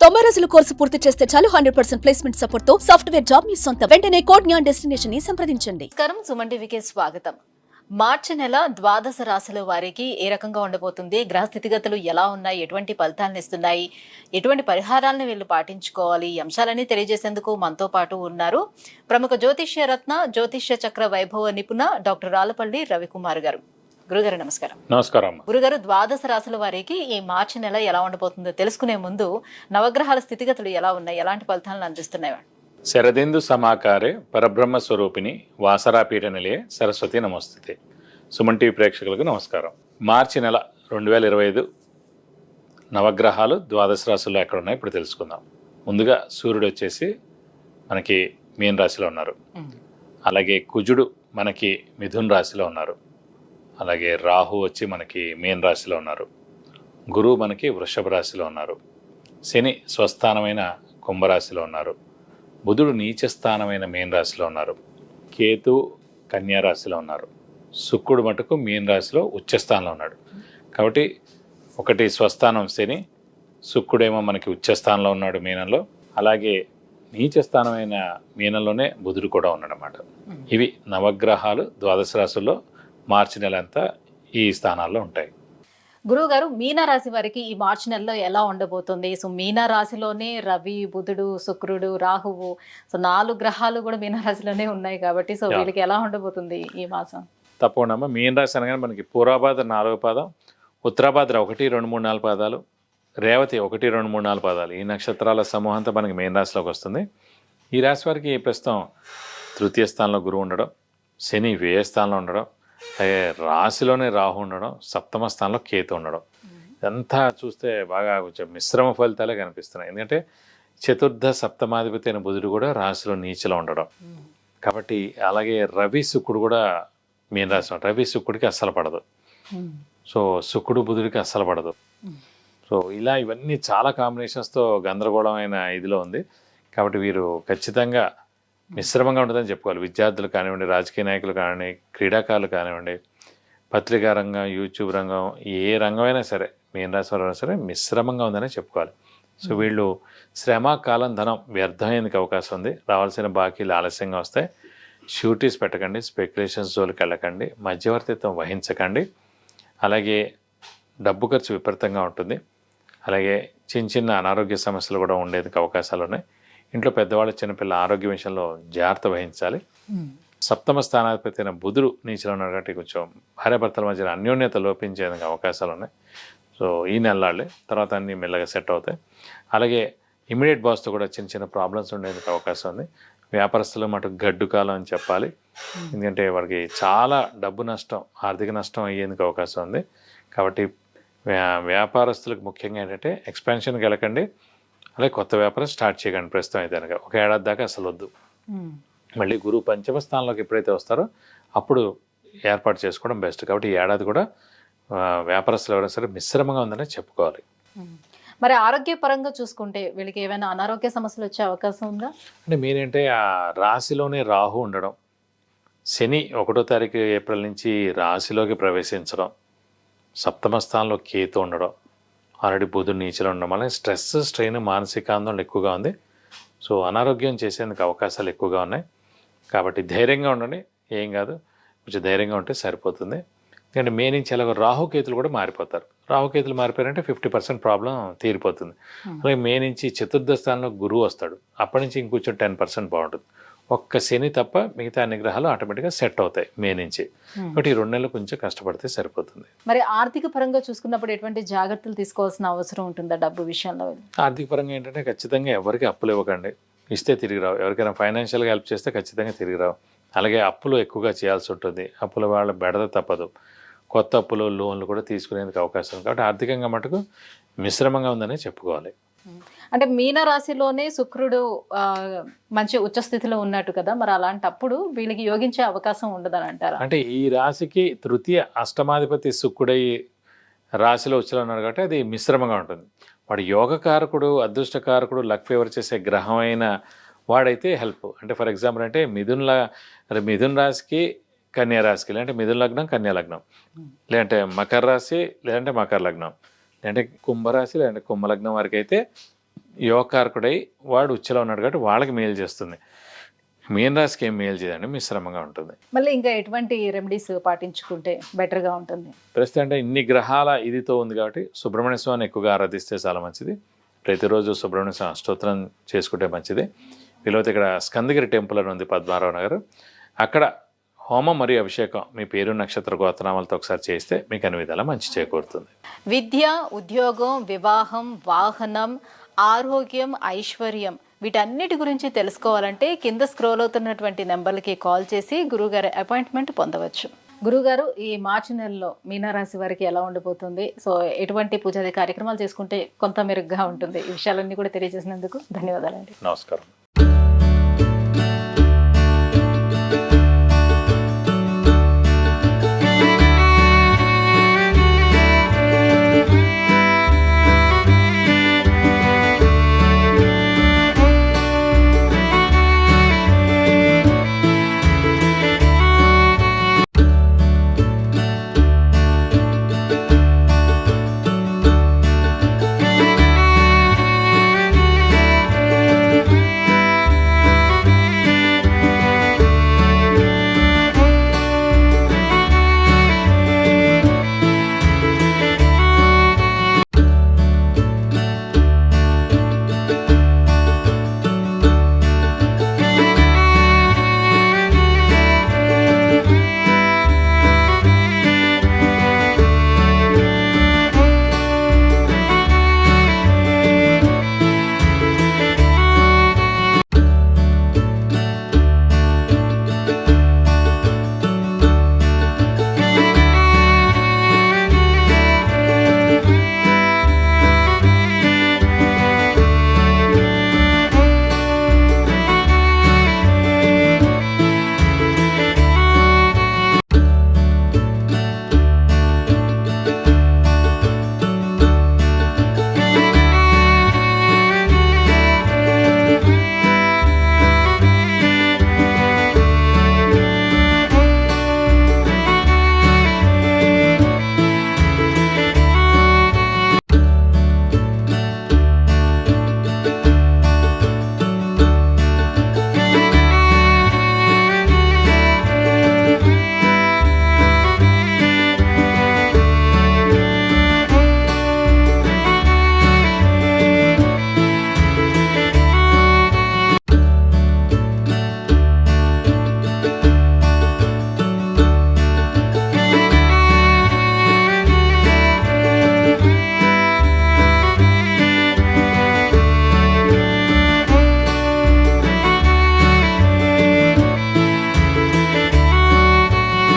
90 రోజుల కోర్సు పూర్తి చేస్తే చాలు 100% ప్లేస్మెంట్ సపోర్ట్ తో సాఫ్ట్వేర్ జాబ్ మీ సొంతం. వెంటనే కోడ్ జ్ఞాన్ డెస్టినేషన్ ని సంప్రదించండి. నమస్కారం, సుమన్ టీవీకి స్వాగతం. మార్చి నెల ద్వాదశ రాశుల వారికి ఏ రకంగా ఉండబోతుంది, గ్రహ స్థితిగతులు ఎలా ఉన్నాయి, ఎటువంటి ఫలితాలను ఇస్తున్నాయి, ఎటువంటి పరిహారాలను వీళ్ళు పాటించుకోవాలి, ఈ అంశాలన్నీ తెలియజేసేందుకు మనతో పాటు ఉన్నారు ప్రముఖ జ్యోతిష్య రత్న, జ్యోతిష్య చక్ర వైభవ నిపుణ డాక్టర్ రాలపల్లి రవికుమార్ గారు. గురుగారు నమస్కారం. నమస్కారం. గురుగారు, ద్వాదశ రాశుల వారికి ఈ మార్చి నెల ఎలా ఉండబోతుందో తెలుసుకునే ముందు నవగ్రహాల స్థితిగతులు ఎలా ఉన్నాయి, ఎలాంటి ఫలితాలను అందిస్తున్నాయి? శరదిందు సమాకారే పరబ్రహ్మ స్వరూపిణి వాసరాపీఠ నిలయే సరస్వతి నమస్తే. సుమన్ టీవీ ప్రేక్షకులకు నమస్కారం. మార్చి నెల 2025 నవగ్రహాలు ద్వాదశ రాశుల్లో ఎక్కడ ఉన్నాయి ఇప్పుడు తెలుసుకుందాం. ముందుగా సూర్యుడు వచ్చేసి మనకి మీన రాశిలో ఉన్నారు. అలాగే కుజుడు మనకి మిథున్ రాశిలో ఉన్నారు. అలాగే రాహు వచ్చి మనకి మీన రాశిలో ఉన్నారు. గురువు మనకి వృషభ రాశిలో ఉన్నారు. శని స్వస్థానమైన కుంభరాశిలో ఉన్నారు. బుధుడు నీచస్థానమైన మీన రాశిలో ఉన్నారు. కేతు కన్యా రాశిలో ఉన్నారు. శుక్రుడు మటుకు మీన రాశిలో ఉచ్చస్థానంలో ఉన్నాడు. కాబట్టి ఒకటి స్వస్థానం శని, శుక్రుడేమో మనకి ఉచ్చస్థానంలో ఉన్నాడు మీనంలో. అలాగే నీచస్థానమైన మీనంలోనే బుధుడు కూడా ఉన్నాడు అన్నమాట. ఇవి నవగ్రహాలు ద్వాదశ రాశుల్లో మార్చి నెల అంతా ఈ స్థానాల్లో ఉంటాయి. గురువు గారు, మీనరాశి వారికి ఈ మార్చి నెలలో ఎలా ఉండబోతుంది? సో మీనరాశిలోనే రవి, బుధుడు, శుక్రుడు, రాహువు, సో 4 గ్రహాలు కూడా మీనరాశిలోనే ఉన్నాయి కాబట్టి సో వీళ్ళకి ఎలా ఉండబోతుంది ఈ మాసం? తప్పకుండా మీన రాశి అనగానే మనకి పూర్వాభాద్ర 4వ పాదం, ఉత్తరాభాద్ర 1, 2, 3, 4 పాదాలు, రేవతి 1, 2, 3, 4 పాదాలు, ఈ నక్షత్రాల సమూహంతో మనకి మీన రాశిలోకి వస్తుంది. ఈ రాశి వారికి ప్రస్తుతం తృతీయ స్థానంలో గురువు ఉండడం, శని వ్యయ స్థానంలో ఉండడం, అలాగే రాశిలోనే రాహు ఉండడం, సప్తమ స్థానంలో కేతు ఉండడం, ఇదంతా చూస్తే బాగా కొంచెం మిశ్రమ ఫలితాలే కనిపిస్తున్నాయి. ఎందుకంటే చతుర్థ సప్తమాధిపతి అయిన బుధుడు కూడా రాశిలో నీచలో ఉండడం కాబట్టి, అలాగే రవి శుక్రుడు కూడా మీన రాశి, రవి శుక్రుడికి అస్సలు పడదు. సో శుక్రుడు బుధుడికి అస్సలు పడదు. సో ఇలా ఇవన్నీ చాలా కాంబినేషన్స్తో గందరగోళమైన ఇదిలో ఉంది. కాబట్టి వీరు ఖచ్చితంగా మిశ్రమంగా ఉంటుందని చెప్పుకోవాలి. విద్యార్థులు కానివ్వండి, రాజకీయ నాయకులు కానివ్వండి, క్రీడాకారులు కానివ్వండి, పత్రికా రంగం, యూట్యూబ్ రంగం, ఏ రంగమైనా సరే మీన రాశి వారైనా సరే మిశ్రమంగా ఉందని చెప్పుకోవాలి. సో వీళ్ళు శ్రమ, కాలం, ధనం వ్యర్థమయ్యేందుకు అవకాశం ఉంది. రావాల్సిన బాకీలు ఆలస్యంగా వస్తాయి. షూరిటీస్ పెట్టకండి, స్పెక్యులేషన్స్ జోలికి వెళ్ళకండి, మధ్యవర్తిత్వం వహించకండి. అలాగే డబ్బు ఖర్చు విపరీతంగా ఉంటుంది. అలాగే చిన్న చిన్న అనారోగ్య సమస్యలు కూడా ఉండేందుకు అవకాశాలు ఉన్నాయి. ఇంట్లో పెద్దవాళ్ళు, చిన్నపిల్లల ఆరోగ్య విషయంలో జాగ్రత్త వహించాలి. సప్తమ స్థానాధిపతి అయిన బుధుడు నీచలో ఉన్నాడు కాబట్టి కొంచెం భార్యాభర్తల మధ్య అన్యోన్యత లోపించేందుకు అవకాశాలు ఉన్నాయి. సో ఈ నెలలాళ్ళే, తర్వాత అన్నీ మెల్లగా సెట్ అవుతాయి. అలాగే ఇమీడియట్ బాస్తో కూడా చిన్న చిన్న ప్రాబ్లమ్స్ ఉండేందుకు అవకాశం ఉంది. వ్యాపారస్తులు మటుకు గడ్డు కాలం అని చెప్పాలి. ఎందుకంటే వారికి చాలా డబ్బు నష్టం, ఆర్థిక నష్టం అయ్యేందుకు అవకాశం ఉంది. కాబట్టి వ్యాపారస్తులకు ముఖ్యంగా ఏంటంటే ఎక్స్పాన్షన్కి వెళ్ళకండి. అలాగే కొత్త వ్యాపారం స్టార్ట్ చేయకండి. ప్రస్తుతం అయితే కనుక 1 ఏడాది దాకా అసలు వద్దు. మళ్ళీ గురువు పంచమ స్థానంలోకి ఎప్పుడైతే వస్తారో అప్పుడు ఏర్పాటు చేసుకోవడం బెస్ట్. కాబట్టి ఈ ఏడాది కూడా వ్యాపారస్తులు ఎవరైనా సరే మిశ్రమంగా ఉందని చెప్పుకోవాలి. మరి ఆరోగ్యపరంగా చూసుకుంటే వీళ్ళకి ఏమైనా అనారోగ్య సమస్యలు వచ్చే అవకాశం ఉందా? అంటే మీరేంటే ఆ రాశిలోనే రాహు ఉండడం, శని 1వ తారీఖు ఏప్రిల్ నుంచి రాశిలోకి ప్రవేశించడం, సప్తమ స్థానంలో కేతు ఉండడం, ఆల్రెడీ బుధుడు నీచలో ఉండడం వల్ల స్ట్రెస్, స్ట్రెయిన్, మానసిక ఆందోళన ఎక్కువగా ఉంది. సో అనారోగ్యం చేసేందుకు అవకాశాలు ఎక్కువగా ఉన్నాయి. కాబట్టి ధైర్యంగా ఉండండి, ఏం కాదు, కొంచెం ధైర్యంగా ఉంటే సరిపోతుంది. ఎందుకంటే మే నుంచి ఎలాగో రాహుకేతులు కూడా మారిపోతారు. రాహుకేతులు మారిపోయారంటే 50% ప్రాబ్లం తీరిపోతుంది. అలాగే మే నుంచి చతుర్థ స్థానంలో గురువు వస్తాడు. అప్పటి నుంచి ఇంకొంచెం 10% బాగుంటుంది. ఒక్క శని తప్ప మిగతా అన్ని గ్రహాలు ఆటోమేటిక్గా సెట్ అవుతాయి మే నుంచి. బట్ ఈ 2 నెలలు కొంచెం కష్టపడితే సరిపోతుంది. మరి ఆర్థిక పరంగా చూసుకున్నప్పుడు ఎటువంటి జాగ్రత్తలు తీసుకోవాల్సిన అవసరం ఉంటుందా డబ్బు విషయంలో? ఆర్థిక పరంగా ఏంటంటే ఖచ్చితంగా ఎవరికి అప్పులు ఇవ్వకండి. ఇస్తే తిరిగి రావు. ఎవరికైనా ఫైనాన్షియల్గా హెల్ప్ చేస్తే ఖచ్చితంగా తిరిగి రావు. అలాగే అప్పులు ఎక్కువగా చేయాల్సి ఉంటుంది. అప్పుల వాళ్ళ బెడద తప్పదు. కొత్త అప్పులు, లోన్లు కూడా తీసుకునేందుకు అవకాశం ఉంది. కాబట్టి ఆర్థికంగా మటుకు మిశ్రమంగా ఉందనే చెప్పుకోవాలి. అంటే మీన రాశిలోనే శుక్రుడు మంచి ఉచ్చ స్థితిలో ఉన్నట్టు కదా, మరి అలాంటప్పుడు వీళ్ళకి యోగించే అవకాశం ఉండదని అంటారా? అంటే ఈ రాశికి తృతీయ అష్టమాధిపతి శుక్రుడై రాశిలో ఉచ్చలో ఉన్నాడు కాబట్టి అది మిశ్రమంగా ఉంటుంది. వాడు యోగకారకుడు, అదృష్టకారకుడు, లక్ ఫేవర్ చేసే గ్రహం అయిన వాడైతే హెల్ప్. అంటే ఫర్ ఎగ్జాంపుల్ అంటే మిథున్ రాశికి కన్యా రాశికి, లేదంటే మిథున లగ్నం కన్యా లగ్నం, లేదంటే మకర రాశి లేదంటే మకర లగ్నం, లేదంటే కుంభరాశి లేదంటే కుంభలగ్నం వారికి అయితే యోగకారకుడై వాడు ఉచ్చలో ఉన్నాడు కాబట్టి వాళ్ళకి మేలు చేస్తుంది. మీన రాశికి ఏం మేలు చేయదండి, మిశ్రమంగా ఉంటుంది. మళ్ళీ ఇంకా ఎటువంటి రెమెడీస్ పాటించుకుంటే బెటర్గా ఉంటుంది? ప్రస్తుతం అంటే ఇన్ని గ్రహాల ఇదితో ఉంది కాబట్టి సుబ్రహ్మణ్య స్వామిని ఎక్కువగా ఆరాధిస్తే చాలా మంచిది. ప్రతిరోజు సుబ్రహ్మణ్య స్వామి అష్టోత్తరం చేసుకుంటే మంచిది. వీలైతే ఇక్కడ స్కందగిరి టెంపుల్ అని ఉంది పద్మారావు నగర్, అక్కడ హోమం మరియు అభిషేకం మీ పేరు నక్షత్ర గోత్రనామాలతో ఒకసారి చేస్తే మీకు అన్ని విధాలా మంచి చేకూరుతుంది. విద్య, ఉద్యోగం, వివాహం, వాహనం, ఆరోగ్యం, ఐశ్వర్యం వీటన్నిటి గురించి తెలుసుకోవాలంటే కింద స్క్రోల్ అవుతున్నటువంటి నెంబర్లకి కాల్ చేసి గురువుగారి అపాయింట్మెంట్ పొందవచ్చు. గురుగారు, ఈ మార్చి నెలలో మీనరాశి వారికి ఎలా ఉండిపోతుంది, సో ఎటువంటి పూజాది కార్యక్రమాలు చేసుకుంటే కొంత మెరుగ్గా ఉంటుంది, ఈ విషయాలన్నీ కూడా తెలియజేసినందుకు ధన్యవాదాలండి. నమస్కారం.